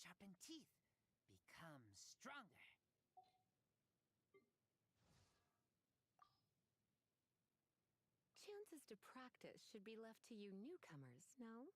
sharpened teeth become stronger. Chances to practice should be left to you newcomers, no?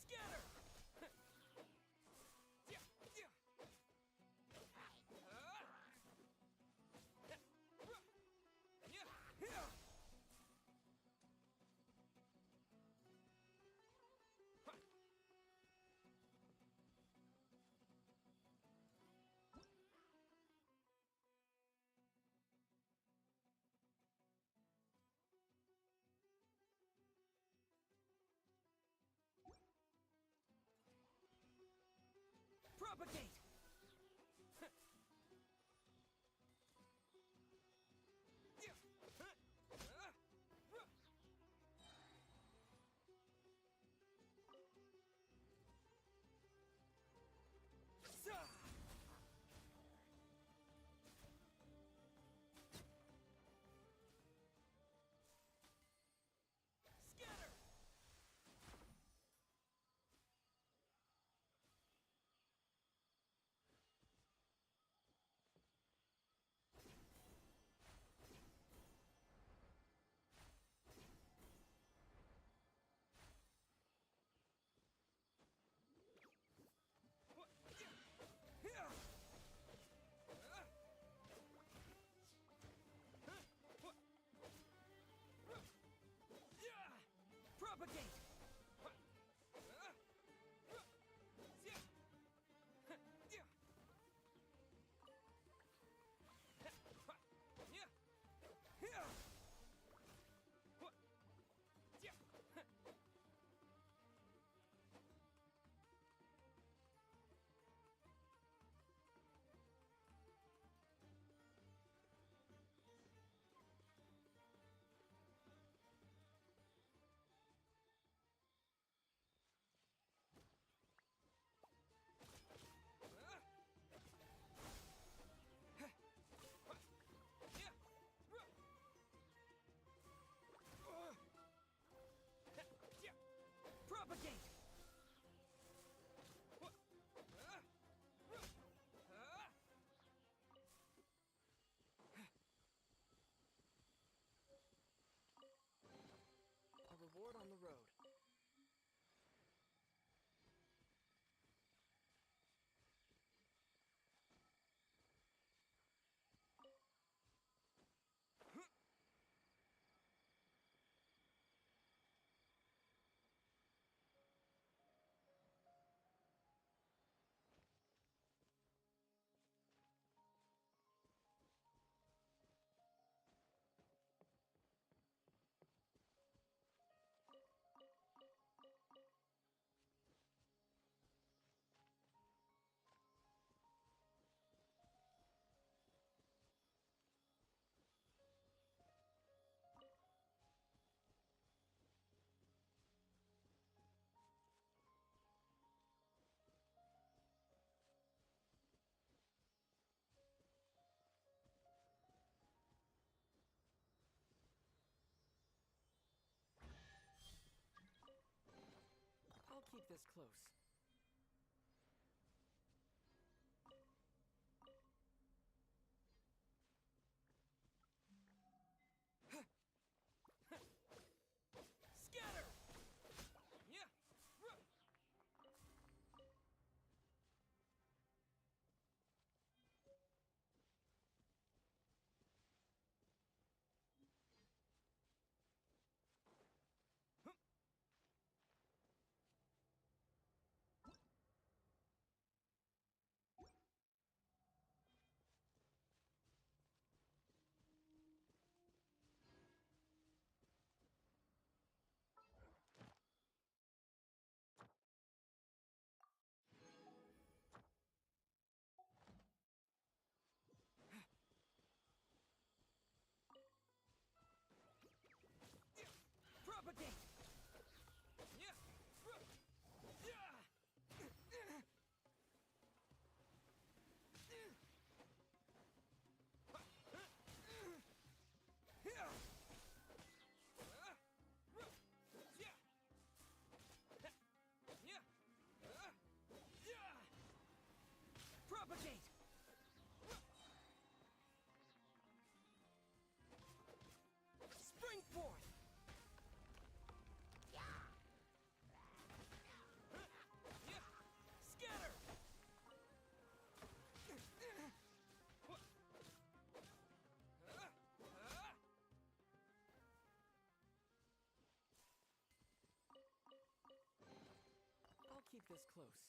Scatter! Propagate! Scatter! keep this close. Scatter! Yeah! Propagate! Yeah! Yeah! Propagate! Spring forth! Scatter! I'll keep this close.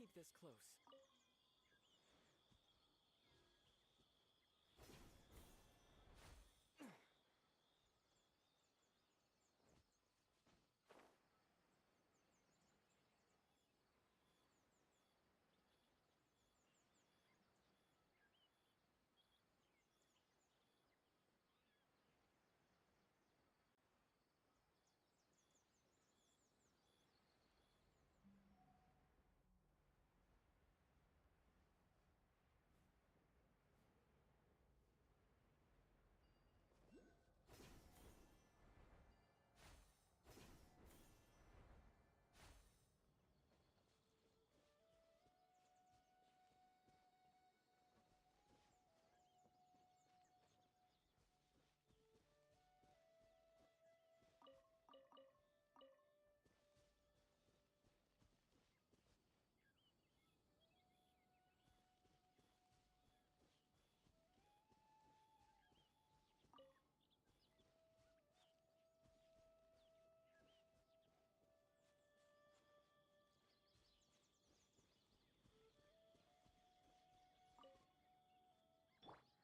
keep this close.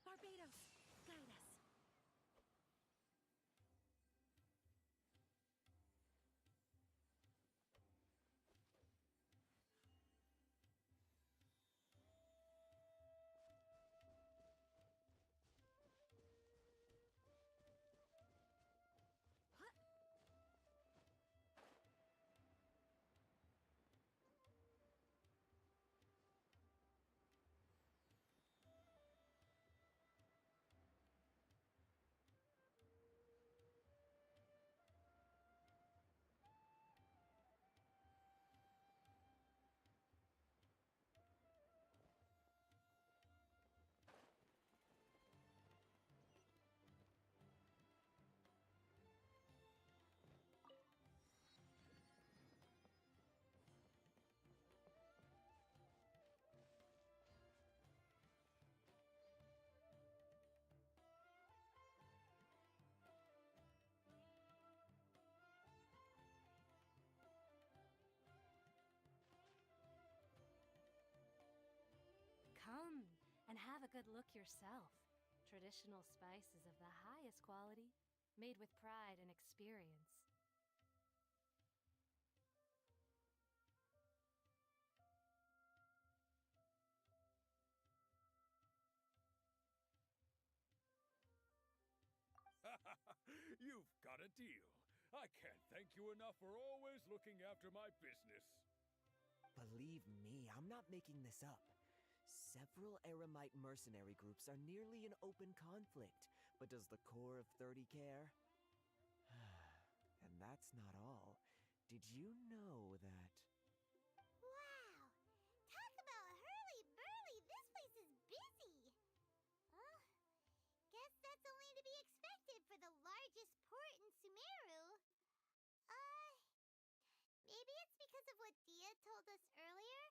Barbados, guide us. Come and have a good look yourself. Traditional spices of the highest quality, made with pride and experience. You've got a deal. I can't thank you enough for always looking after my business. Believe me, I'm not making this up. Several Eremite mercenary groups are nearly in open conflict, but does the core of 30 care? And that's not all. Did you know that... Wow! Talk about hurly-burly! This place is busy! Oh, guess that's only to be expected for the largest port in Sumeru. Maybe it's because of what Dia told us earlier,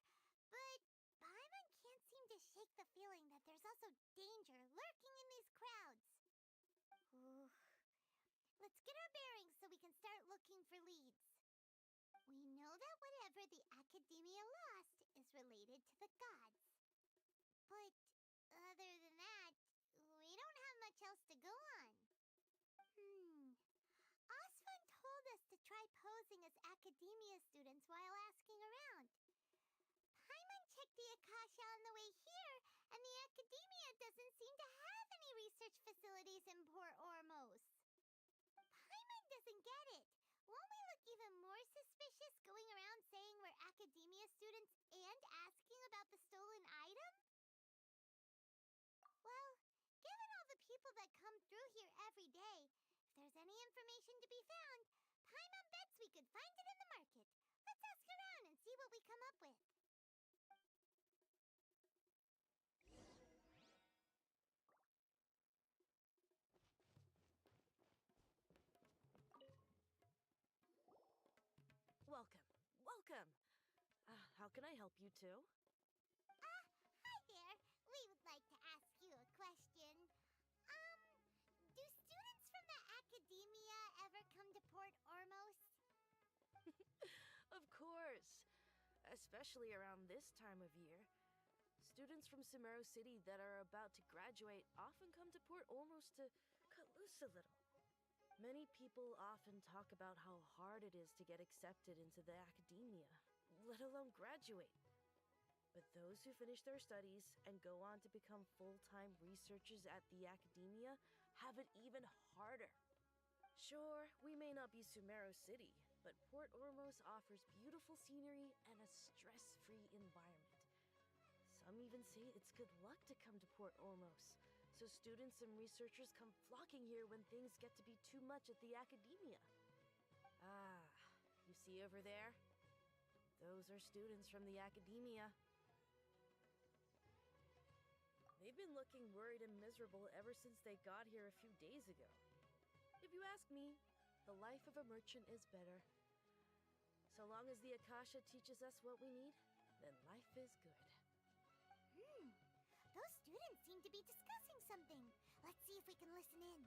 but Paimon can't seem to shake the feeling that there's also danger lurking in these crowds. Ooh. Let's get our bearings so we can start looking for leads. We know that whatever the Academia lost is related to the gods. But other than that, we don't have much else to go on. Osfun told us to try posing as Academia students while asking around. Paimon checked the Akasha on the way here, and the Academia doesn't seem to have any research facilities in Port Ormos. Paimon doesn't get it. Won't we look even more suspicious going around saying we're Academia students and asking about the stolen item? Well, given all the people that come through here every day, if there's any information to be found, Paimon bets we could find it in the market. Let's ask around and see what we come up with. Welcome. Welcome. How can I help you too? Hi there. We would like to ask you a question. Do students from the Academia ever come to Port Ormos? Of course. especially around this time of year. Students from Sumeru City that are about to graduate often come to Port Ormos to cut loose a little. Many people often talk about how hard it is to get accepted into the academia, let alone graduate. But those who finish their studies and go on to become full-time researchers at the academia have it even harder. Sure, we may not be Sumeru City, but Port Ormos offers beautiful scenery and a stress-free environment. Some even say it's good luck to come to Port Ormos, so students and researchers come flocking here when things get to be too much at the academia. Ah, you see over there? Those are students from the academia. They've been looking worried and miserable ever since they got here a few days ago. If you ask me, the life of a merchant is better. So long as the Akasha teaches us what we need, then life is good. Those students seem to be discussing something. Let's see if we can listen in.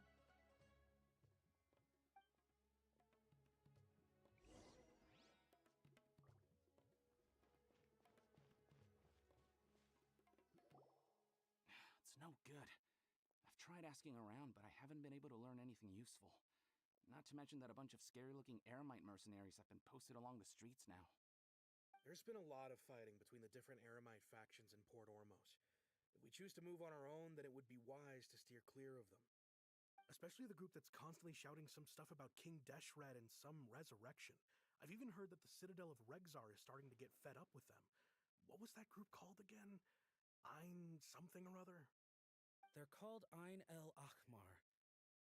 It's no good. I've tried asking around, but I haven't been able to learn anything useful. Not to mention that a bunch of scary-looking Eremite mercenaries have been posted along the streets now. There's been a lot of fighting between the different Eremite factions in Port Ormos. If we choose to move on our own, then it would be wise to steer clear of them. Especially the group that's constantly shouting some stuff about King Deshret and some resurrection. I've even heard that the Citadel of Regzar is starting to get fed up with them. What was that group called again? Ein something or other? They're called Ein el Akhmar.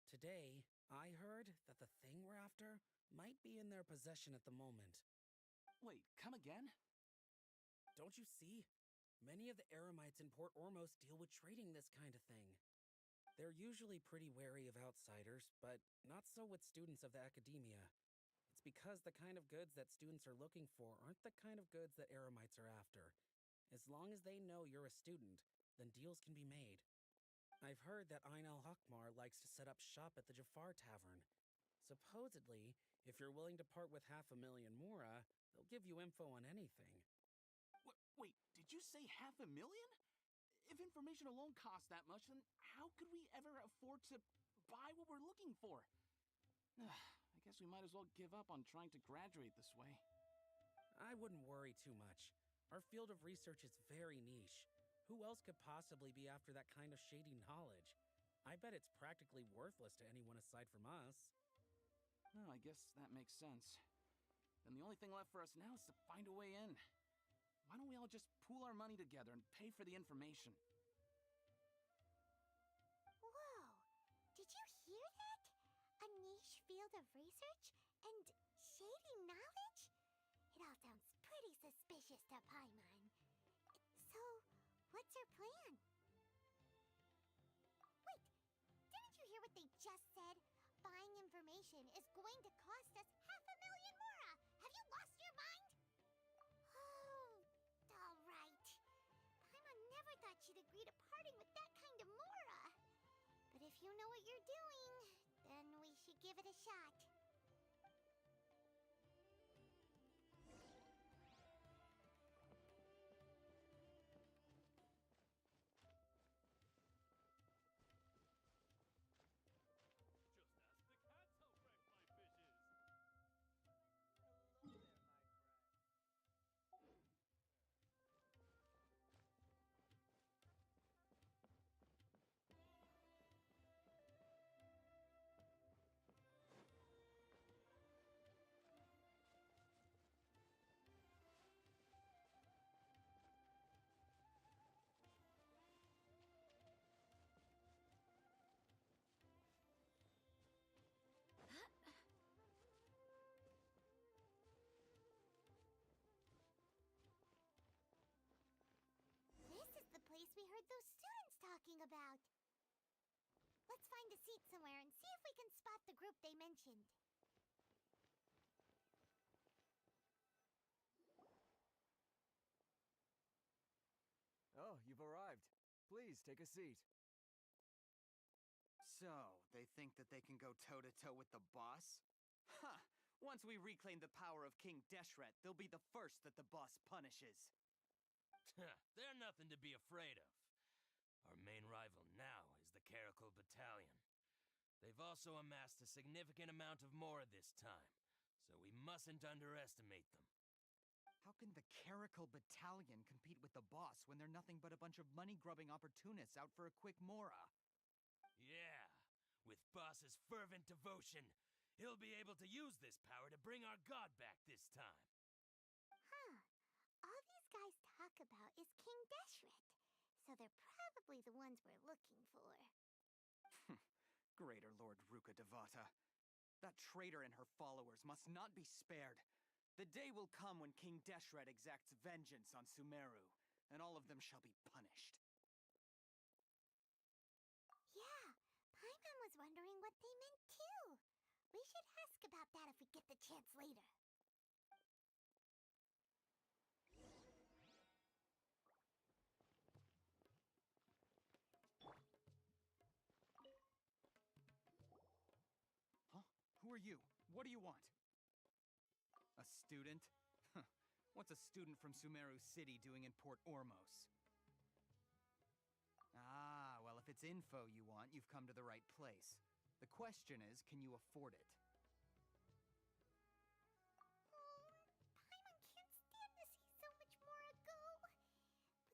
Today, I heard that the thing we're after might be in their possession at the moment. Wait, come again? Don't you see? Many of the Eremites in Port Ormos deal with trading this kind of thing. They're usually pretty wary of outsiders, but not so with students of the academia. It's because the kind of goods that students are looking for aren't the kind of goods that Eremites are after. As long as they know you're a student, then deals can be made. I've heard that Ein el Hakmar likes to set up shop at the Jafar Tavern. Supposedly, if you're willing to part with 500,000 mora, they'll give you info on anything. Wait, did you say 500,000? If information alone costs that much, then how could we ever afford to buy what we're looking for? I guess we might as well give up on trying to graduate this way. I wouldn't worry too much. Our field of research is very niche. Who else could possibly be after that kind of shady knowledge? I bet it's practically worthless to anyone aside from us. Well, I guess that makes sense. Then the only thing left for us now is to find a way in. Why don't we all just pool our money together and pay for the information? Whoa! Did you hear that? A niche field of research and shady knowledge? It all sounds pretty suspicious to Paimon. So, what's our plan? Wait, didn't you hear what they just said? Buying information is going to cost us 500,000 mora! Have you lost your mind? Oh, all right. Paimon never thought she'd agree to parting with that kind of mora. But if you know what you're doing, then we should give it a shot. Place we heard those students talking about. Let's find a seat somewhere and see if we can spot the group they mentioned. Oh, you've arrived. Please, take a seat. So, they think that they can go toe-to-toe with the boss? Huh, Once we reclaim the power of King Deshret, they'll be the first that the boss punishes. They're nothing to be afraid of. Our main rival now is the Caracal Battalion. They've also amassed a significant amount of Mora this time, so we mustn't underestimate them. How can the Caracal Battalion compete with the boss when they're nothing but a bunch of money-grubbing opportunists out for a quick Mora? Yeah, with Boss's fervent devotion, he'll be able to use this power to bring our god back this time. Huh. All these guys talk about is King Deshret, so they're probably the ones we're looking for. Greater Lord Ruka Devata. That traitor and her followers must not be spared. The day will come when King Deshret exacts vengeance on Sumeru, and all of them shall be punished. Yeah, Paimon was wondering what they meant too. We should ask about that if we get the chance later. Huh? Who are you? What do you want? A student? Huh. What's a student from Sumeru City doing in Port Ormos? Ah, well, if it's info you want, you've come to the right place. The question is, can you afford it? Oh, Paimon can't stand to see so much more go. But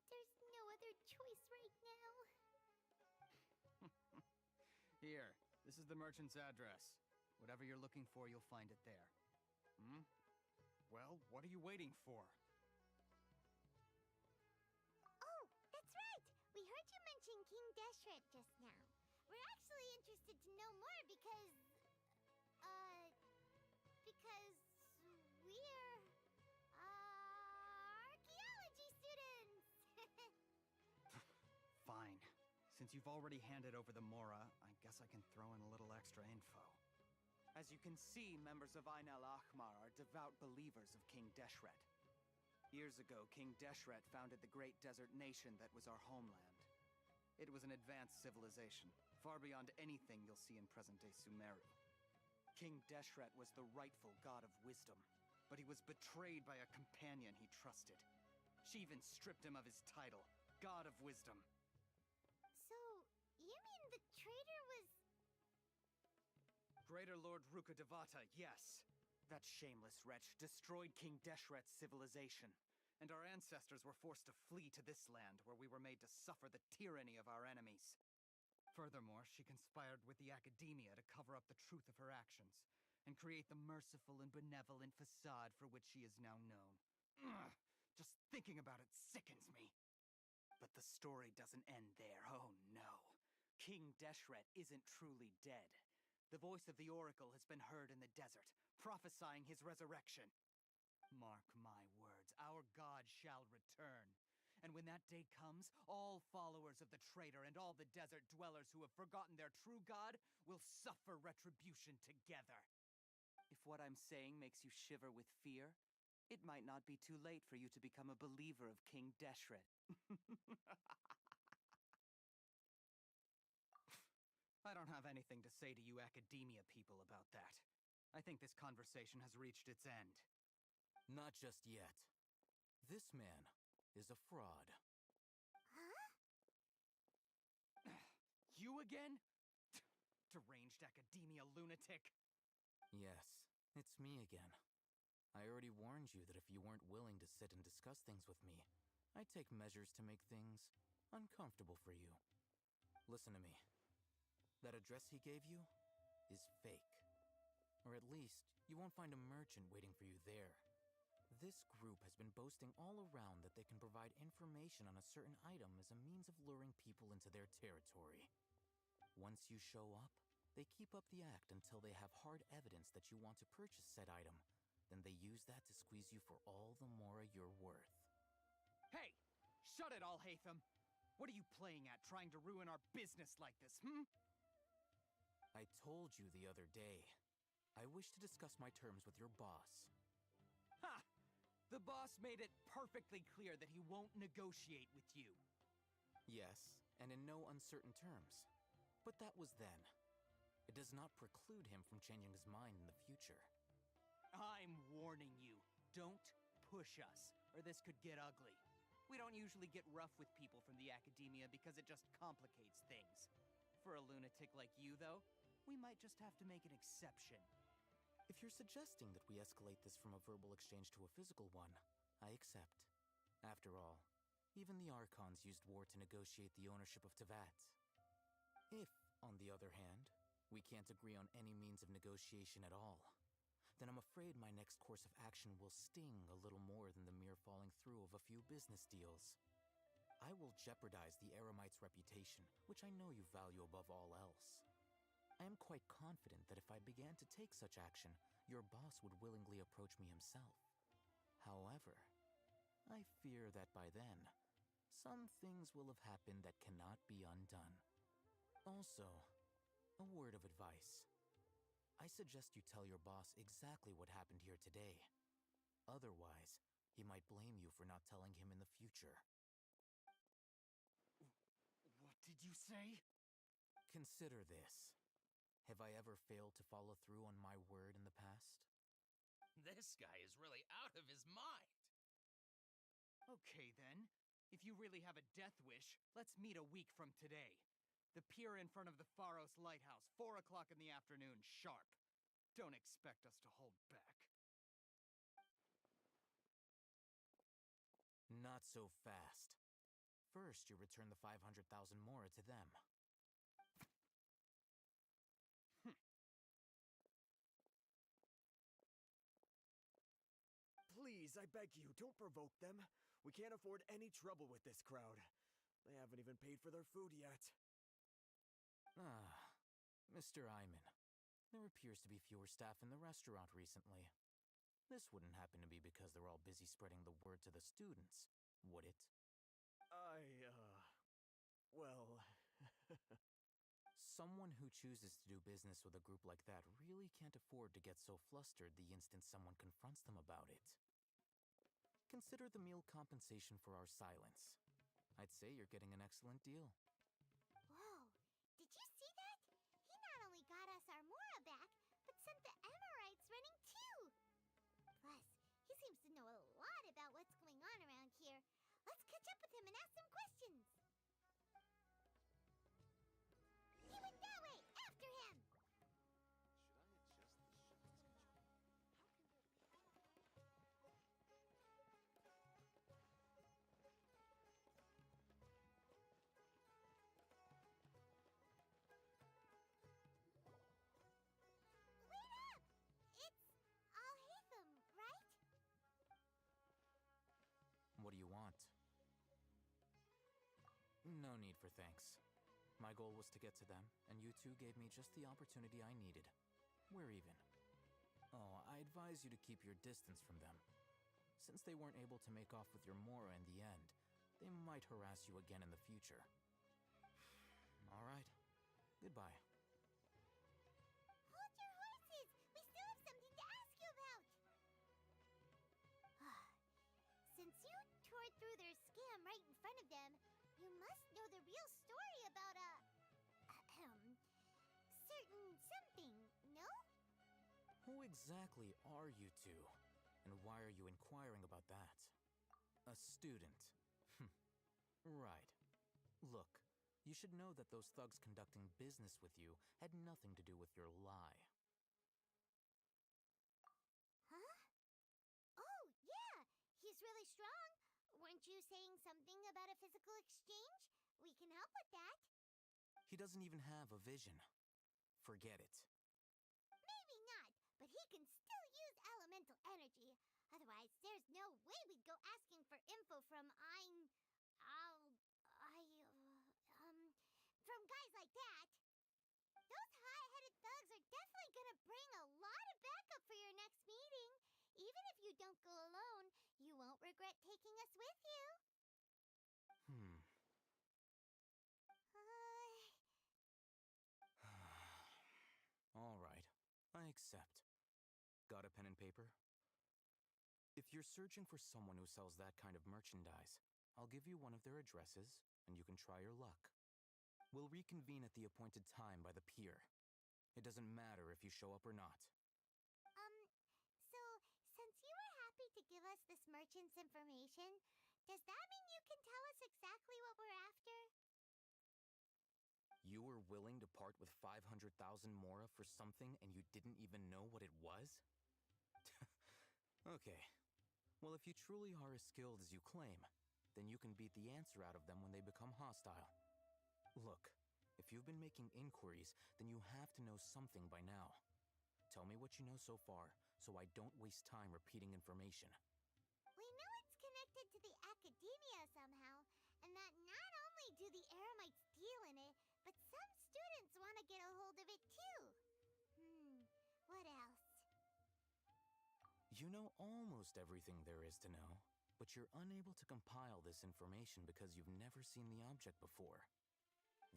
there's no other choice right now. Here, this is the merchant's address. Whatever you're looking for, you'll find it there. Hmm? Well, what are you waiting for? Oh, that's right! We heard you mention King Deshret just now. We're actually interested to know more because we're, archaeology students! Fine. Since you've already handed over the Mora, I guess I can throw in a little extra info. As you can see, members of Ain al-Ahmar are devout believers of King Deshret. Years ago, King Deshret founded the great desert nation that was our homeland. It was an advanced civilization, far beyond anything you'll see in present-day Sumeru. King Deshret was the rightful god of wisdom, but he was betrayed by a companion he trusted. She even stripped him of his title, God of Wisdom. So, you mean the traitor was... Greater Lord Ruka Devata, yes. That shameless wretch destroyed King Deshret's civilization, and our ancestors were forced to flee to this land where we were made to suffer the tyranny of our enemies. Furthermore, she conspired with the Academia to cover up the truth of her actions, and create the merciful and benevolent facade for which she is now known. Ugh, just thinking about it sickens me. But the story doesn't end there, oh no. King Deshret isn't truly dead. The voice of the Oracle has been heard in the desert, prophesying his resurrection. Mark my words, our god shall return. And when that day comes, all followers of the traitor and all the desert dwellers who have forgotten their true god will suffer retribution together. If what I'm saying makes you shiver with fear, it might not be too late for you to become a believer of King Deshret. I don't have anything to say to you Academia people about that. I think this conversation has reached its end. Not just yet. This man is a fraud. Huh? You again? Deranged Academia lunatic. Yes, it's me again. I already warned you that if you weren't willing to sit and discuss things with me, I'd take measures to make things uncomfortable for you. Listen to me. That address he gave you is fake. Or at least, you won't find a merchant waiting for you there. This group has been boasting all around that they can provide information on a certain item as a means of luring people into their territory. Once you show up, they keep up the act until they have hard evidence that you want to purchase said item. Then they use that to squeeze you for all the Mora you're worth. Hey! Shut it all, Hatham! What are you playing at, trying to ruin our business like this, hmm? I told you the other day. I wish to discuss my terms with your boss. Ha! The boss made it perfectly clear that he won't negotiate with you. Yes, and in no uncertain terms. But that was then. It does not preclude him from changing his mind in the future. I'm warning you. Don't push us, or this could get ugly. We don't usually get rough with people from the academia because it just complicates things. For a lunatic like you, though, we might just have to make an exception. If you're suggesting that we escalate this from a verbal exchange to a physical one, I accept. After all, even the Archons used war to negotiate the ownership of Tevat. If, on the other hand, we can't agree on any means of negotiation at all, then I'm afraid my next course of action will sting a little more than the mere falling through of a few business deals. I will jeopardize the Eremite's reputation, which I know you value above all else. I am quite confident that if I began to take such action, your boss would willingly approach me himself. However, I fear that by then, some things will have happened that cannot be undone. Also, a word of advice. I suggest you tell your boss exactly what happened here today. Otherwise, he might blame you for not telling him in the future. What did you say? Consider this. Have I ever failed to follow through on my word in the past? This guy is really out of his mind. Okay, then. If you really have a death wish, let's meet a week from today. The pier in front of the Pharos Lighthouse, 4 o'clock in the afternoon, sharp. Don't expect us to hold back. Not so fast. First, you return the 500,000 mora to them. Please, I beg you, don't provoke them. We can't afford any trouble with this crowd. They haven't even paid for their food yet. Ah, Mr. Iman. There appears to be fewer staff in the restaurant recently. This wouldn't happen to be because they're all busy spreading the word to the students, would it? Well... Someone who chooses to do business with a group like that really can't afford to get so flustered the instant someone confronts them about it. Consider the meal compensation for our silence. I'd say you're getting an excellent deal. Whoa, did you see that? He not only got us our Mora back, but sent the Emirites running too. Plus, he seems to know a lot about what's going on around here. Let's catch up with him and ask some questions. He went that way! After him! Wait up! It's Al-Haytham, right? What do you want? No need for thanks. My goal was to get to them, and you two gave me just the opportunity I needed. We're even. Oh, I advise you to keep your distance from them. Since they weren't able to make off with your Mora in the end, they might harass you again in the future. All right. Goodbye. Hold your horses! We still have something to ask you about! Since you tore through their scam right in front of them, you must know the real story about certain something, no? Who exactly are you two? And why are you inquiring about that? A student. Right. Look, you should know that those thugs conducting business with you had nothing to do with your lie. Huh? Oh, yeah! He's really strong. Weren't you saying something about a physical exchange? We can help with that. He doesn't even have a vision. Forget it. Maybe not, but he can still use elemental energy. Otherwise, there's no way we'd go asking for info from from guys like that. Those hot-headed thugs are definitely gonna bring a lot of backup for your next meeting. Even if you don't go alone, you won't regret taking us with you. All right, I accept. Got a pen and paper? If you're searching for someone who sells that kind of merchandise, I'll give you one of their addresses, and you can try your luck. We'll reconvene at the appointed time by the pier. It doesn't matter if you show up or not. So give us this merchant's information, does that mean you can tell us exactly what we're after? You were willing to part with 500,000 mora for something and you didn't even know what it was? Okay. Well, if you truly are as skilled as you claim, then you can beat the answer out of them when they become hostile. Look, if you've been making inquiries, then you have to know something by now. Tell me what you know so far, so I don't waste time repeating information. We know it's connected to the academia somehow, and that not only do the Eremites deal in it, but some students want to get a hold of it too. What else? You know almost everything there is to know, but you're unable to compile this information because you've never seen the object before.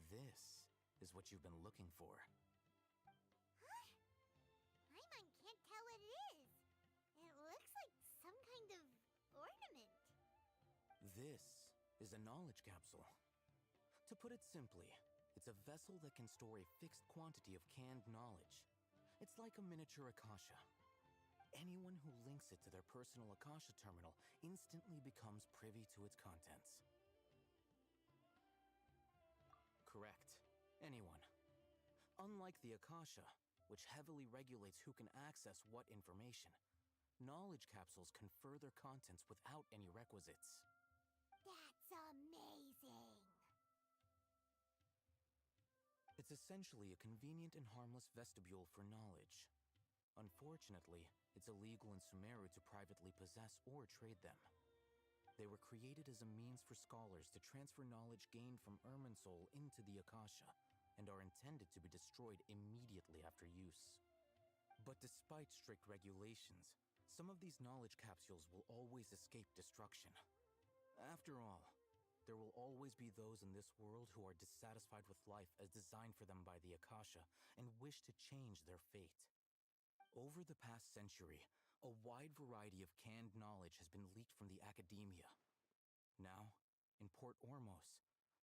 This is what you've been looking for. Huh? Paimon can't tell what it is. It looks like some kind of ornament. This is a knowledge capsule. To put it simply, it's a vessel that can store a fixed quantity of canned knowledge. It's like a miniature Akasha. Anyone who links it to their personal Akasha terminal instantly becomes privy to its contents. Correct. Anyone. Unlike the Akasha, which heavily regulates who can access what information, knowledge capsules confer their contents without any requisites. That's amazing! It's essentially a convenient and harmless vestibule for knowledge. Unfortunately, it's illegal in Sumeru to privately possess or trade them. They were created as a means for scholars to transfer knowledge gained from Irminsul into the Akasha, and are intended to be destroyed immediately after use. But despite strict regulations, some of these knowledge capsules will always escape destruction. After all, there will always be those in this world who are dissatisfied with life as designed for them by the Akasha and wish to change their fate. Over the past century, a wide variety of canned knowledge has been leaked from the academia. Now, in Port Ormos,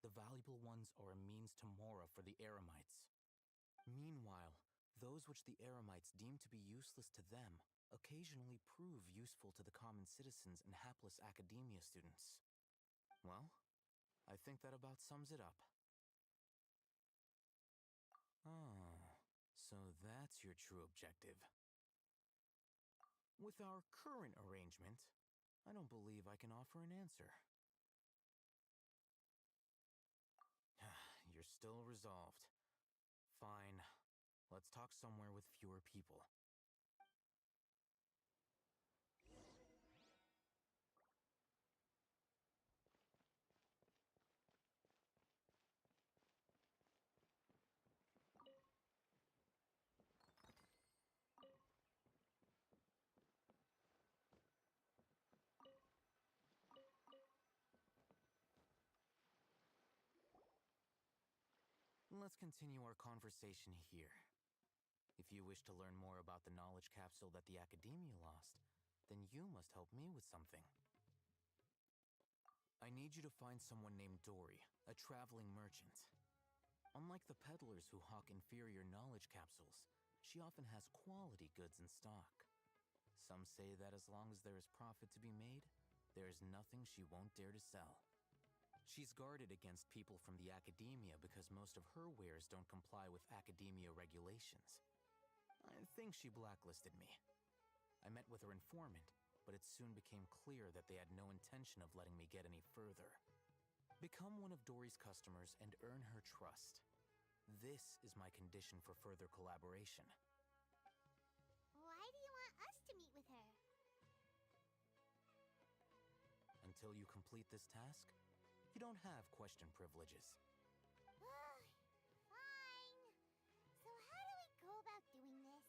the valuable ones are a means to mora for the Eremites. Meanwhile, those which the Eremites deem to be useless to them occasionally prove useful to the common citizens and hapless academia students. Well, I think that about sums it up. Ah, so that's your true objective. With our current arrangement, I don't believe I can offer an answer. You're still resolved. Fine. Let's talk somewhere with fewer people. Let's continue our conversation here. If you wish to learn more about the knowledge capsule that the Academia lost, then you must help me with something. I need you to find someone named Dory, a traveling merchant. Unlike the peddlers who hawk inferior knowledge capsules, she often has quality goods in stock. Some say that as long as there is profit to be made, there is nothing she won't dare to sell. She's guarded against people from the Academia because most of her wares don't comply with Academia regulations. I think she blacklisted me. I met with her informant, but it soon became clear that they had no intention of letting me get any further. Become one of Dory's customers and earn her trust. This is my condition for further collaboration. Why do you want us to meet with her? Until you complete this task, you don't have question privileges. Fine. So how do we go about doing this?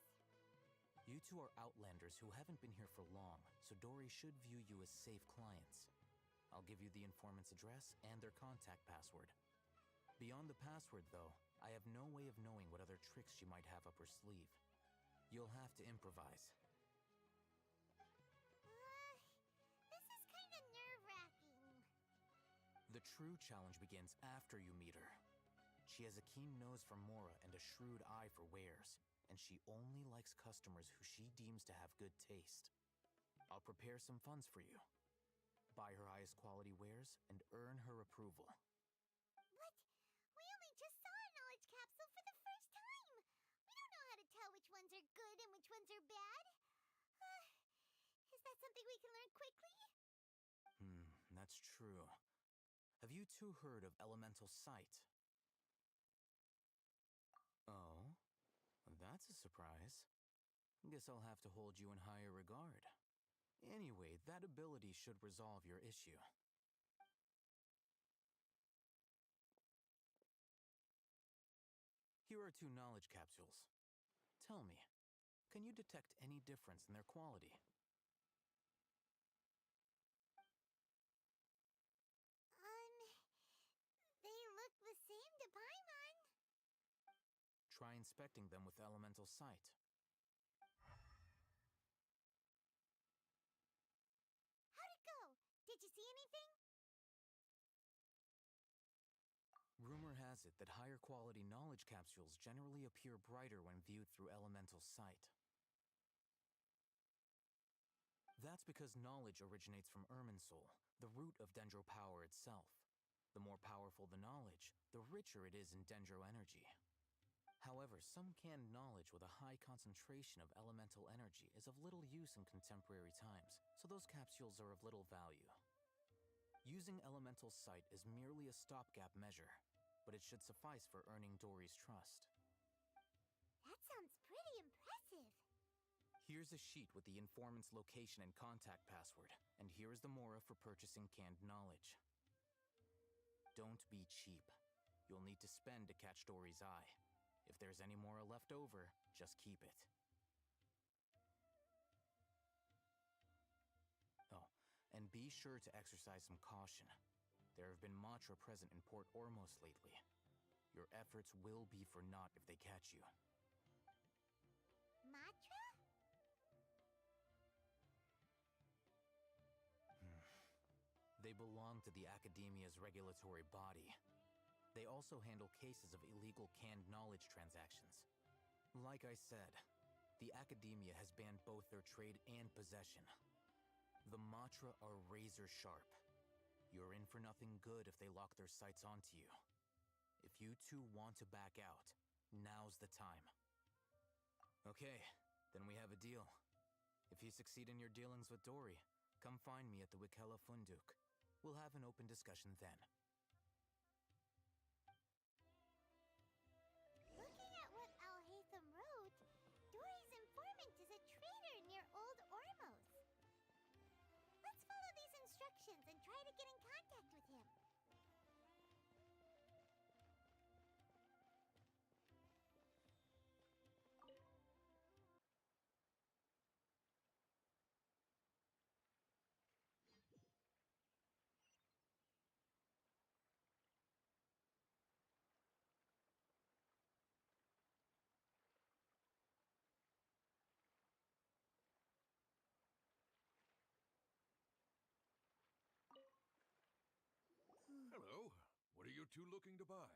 You two are outlanders who haven't been here for long, so Dory should view you as safe clients. I'll give you the informant's address and their contact password. Beyond the password, though, I have no way of knowing what other tricks she might have up her sleeve. You'll have to improvise. This is kind of nerve-wracking. The true challenge begins after you meet her. She has a keen nose for mora and a shrewd eye for wares, and she only likes customers who she deems to have good taste. I'll prepare some funds for you. Buy her highest quality wares and earn her approval. What? We only just saw a knowledge capsule for the first time. We don't know how to tell which ones are good and which ones are bad. Is that something we can learn quickly? That's true. Have you two heard of elemental sight? Oh, that's a surprise. Guess I'll have to hold you in higher regard. Anyway, that ability should resolve your issue. Here are 2 knowledge capsules. Tell me, can you detect any difference in their quality? They look the same to Paimon. Try inspecting them with elemental sight. How'd it go? Did you see anything? Rumor has it that higher quality knowledge capsules generally appear brighter when viewed through elemental sight. That's because knowledge originates from Irminsul, the root of Dendro power itself. The more powerful the knowledge, the richer it is in Dendro energy. However, some canned knowledge with a high concentration of elemental energy is of little use in contemporary times, so those capsules are of little value. Using elemental sight is merely a stopgap measure, but it should suffice for earning Dory's trust. That sounds pretty impressive. Here's a sheet with the informant's location and contact password, and here is the mora for purchasing canned knowledge. Don't be cheap. You'll need to spend to catch Dory's eye. If there's any mora left over, just keep it. Oh, and be sure to exercise some caution. There have been Matra present in Port Ormos lately. Your efforts will be for naught if they catch you. Matra? They belong to the Academia's regulatory body. They also handle cases of illegal canned knowledge transactions. Like I said, the Academia has banned both their trade and possession. The Matra are razor sharp. You're in for nothing good if they lock their sights onto you. If you two want to back out, now's the time. Okay, then we have a deal. If you succeed in your dealings with Dory, come find me at the Wikela Funduk. We'll have an open discussion then. Looking at what Al-Haytham wrote, Dory's informant is a traitor near Old Ormos. Let's follow these instructions and try to get in contact with him. Hello. What are you two looking to buy?